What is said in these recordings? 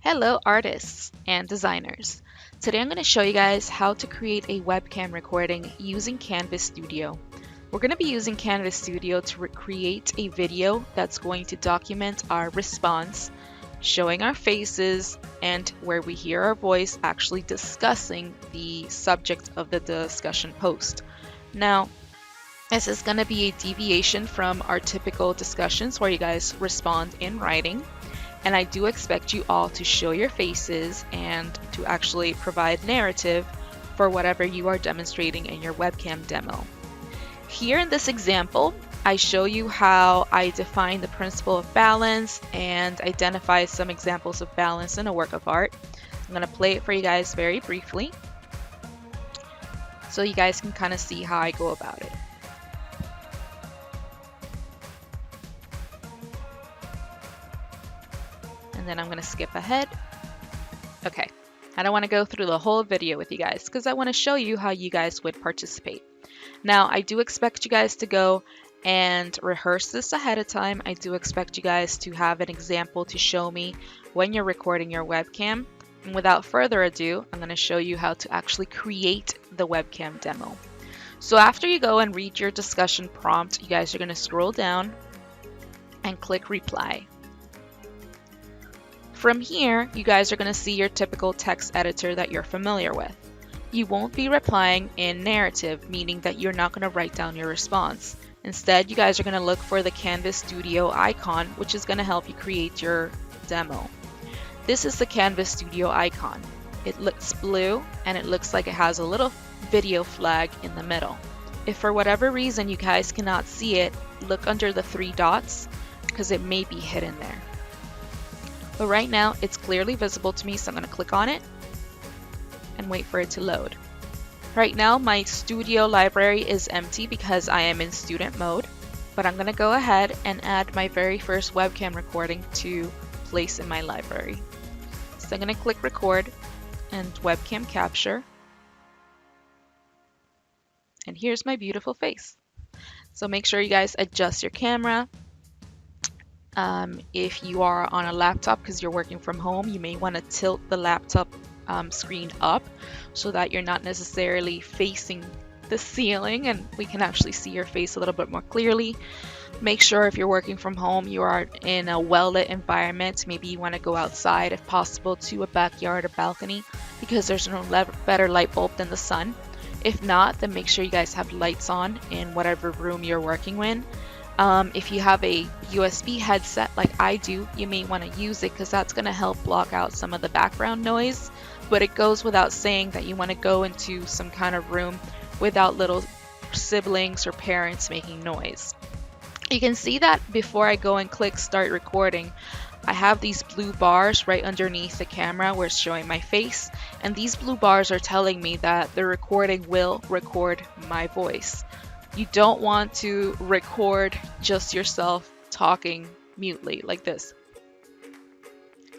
Hello artists and designers. Today I'm going to show you guys how to create a webcam recording using Canvas Studio. We're going to be using Canvas Studio to create a video that's going to document our response, showing our faces, and where we hear our voice actually discussing the subject of the discussion post. Now, this is going to be a deviation from our typical discussions where you guys respond in writing. And I do expect you all to show your faces and to actually provide narrative for whatever you are demonstrating in your webcam demo. Here in this example, I show you how I define the principle of balance and identify some examples of balance in a work of art. I'm going to play it for you guys very briefly so you guys can kind of see how I go about it. And then I'm going to skip ahead. Okay, I don't want to go through the whole video with you guys because I want to show you how you guys would participate. Now, I do expect you guys to go and rehearse this ahead of time. I do expect you guys to have an example to show me when you're recording your webcam. And without further ado, I'm going to show you how to actually create the webcam demo. So after you go and read your discussion prompt, you guys are going to scroll down and click reply. From here, you guys are going to see your typical text editor that you're familiar with. You won't be replying in narrative, meaning that you're not going to write down your response. Instead, you guys are going to look for the Canvas Studio icon, which is going to help you create your demo. This is the Canvas Studio icon. It looks blue and it looks like it has a little video flag in the middle. If for whatever reason you guys cannot see it, look under the three dots because it may be hidden there. But right now it's clearly visible to me, so I'm going to click on it and wait for it to load. Right now my studio library is empty because I am in student mode, but I'm going to go ahead and add my very first webcam recording to place in my library. So I'm going to click record and webcam capture. And here's my beautiful face. So make sure you guys adjust your camera. If you are on a laptop because you're working from home, you may want to tilt the laptop screen up so that you're not necessarily facing the ceiling and we can actually see your face a little bit more clearly. Make sure if you're working from home, you are in a well-lit environment. Maybe you want to go outside if possible to a backyard or balcony because there's no better light bulb than the sun. If not, then make sure you guys have lights on in whatever room you're working in. If you have a USB headset like I do, you may want to use it because that's going to help block out some of the background noise. But it goes without saying that you want to go into some kind of room without little siblings or parents making noise. You can see that before I go and click start recording, I have these blue bars right underneath the camera where it's showing my face. And these blue bars are telling me that the recording will record my voice. You don't want to record just yourself talking mutely like this.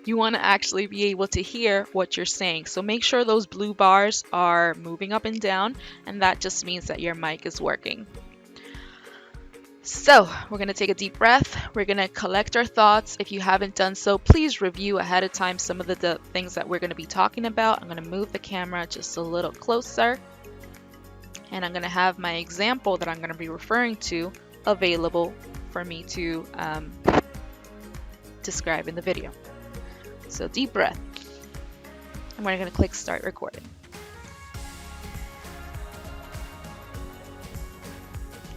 You want to actually be able to hear what you're saying. So make sure those blue bars are moving up and down, and that just means that your mic is working. So we're going to take a deep breath. We're going to collect our thoughts. If you haven't done so, please review ahead of time some of the things that we're going to be talking about. I'm going to move the camera just a little closer. And I'm going to have my example that I'm going to be referring to available for me to describe in the video. So deep breath. And we're going to click start recording.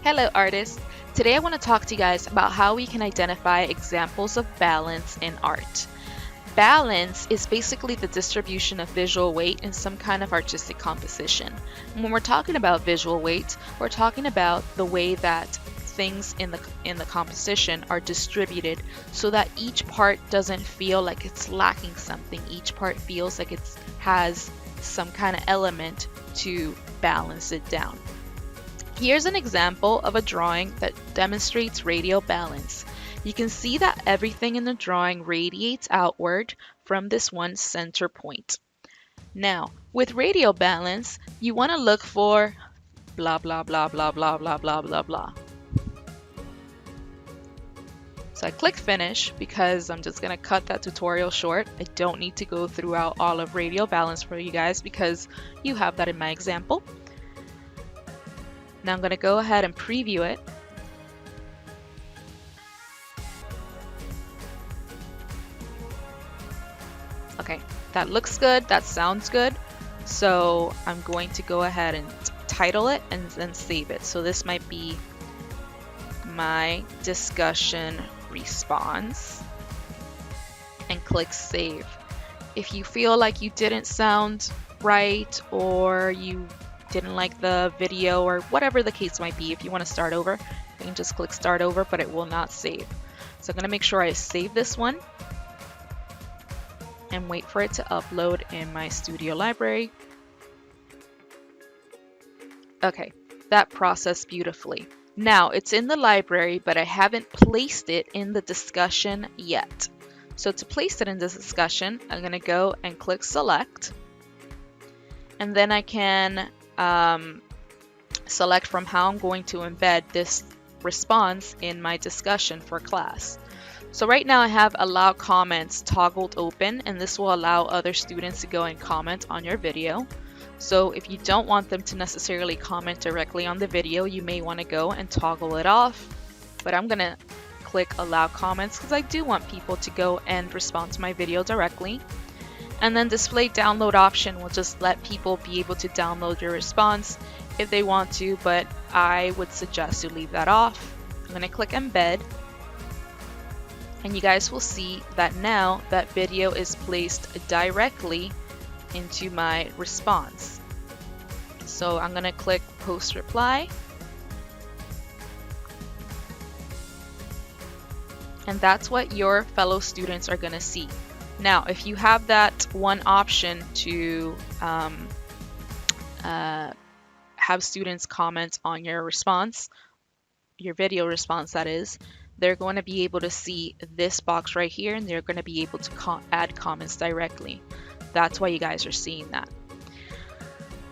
Hello artists. Today I want to talk to you guys about how we can identify examples of balance in art. Balance is basically the distribution of visual weight in some kind of artistic composition. And when we're talking about visual weight, we're talking about the way that things in the composition are distributed so that each part doesn't feel like it's lacking something. Each part feels like it has some kind of element to balance it down. Here's an example of a drawing that demonstrates radial balance. You can see that everything in the drawing radiates outward from this one center point. Now, with radial balance, you want to look for blah, blah, blah, blah, blah, blah, blah, blah, blah. So I click finish because I'm just gonna cut that tutorial short. I don't need to go throughout all of radial balance for you guys because you have that in my example. Now I'm gonna go ahead and preview it. Okay, that looks good, that sounds good. So I'm going to go ahead and title it and then save it. So this might be my discussion response and click save. If you feel like you didn't sound right or you didn't like the video or whatever the case might be, if you want to start over, you can just click start over, but it will not save. So I'm going to make sure I save this one and wait for it to upload in my studio library. Okay, that processed beautifully. Now it's in the library, but I haven't placed it in the discussion yet. So to place it in this discussion, I'm going to go and click select. And then I can select from how I'm going to embed this response in my discussion for class. So right now I have allow comments toggled open, and this will allow other students to go and comment on your video. So if you don't want them to necessarily comment directly on the video, you may want to go and toggle it off. But I'm going to click allow comments because I do want people to go and respond to my video directly. And then display download option will just let people be able to download your response if they want to, but I would suggest you leave that off. I'm going to click embed. And you guys will see that now that video is placed directly into my response. So I'm going to click post reply. And that's what your fellow students are going to see. Now, if you have that one option to have students comment on your response, your video response that is, they're going to be able to see this box right here, and they're going to be able to add comments directly. That's why you guys are seeing that.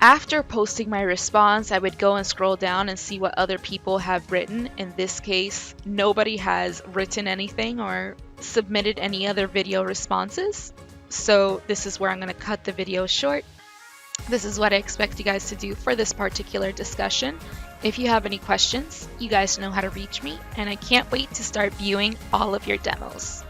After posting my response, I would go and scroll down and see what other people have written. In this case, nobody has written anything or submitted any other video responses. So this is where I'm going to cut the video short. This is what I expect you guys to do for this particular discussion. If you have any questions, you guys know how to reach me, and I can't wait to start viewing all of your demos.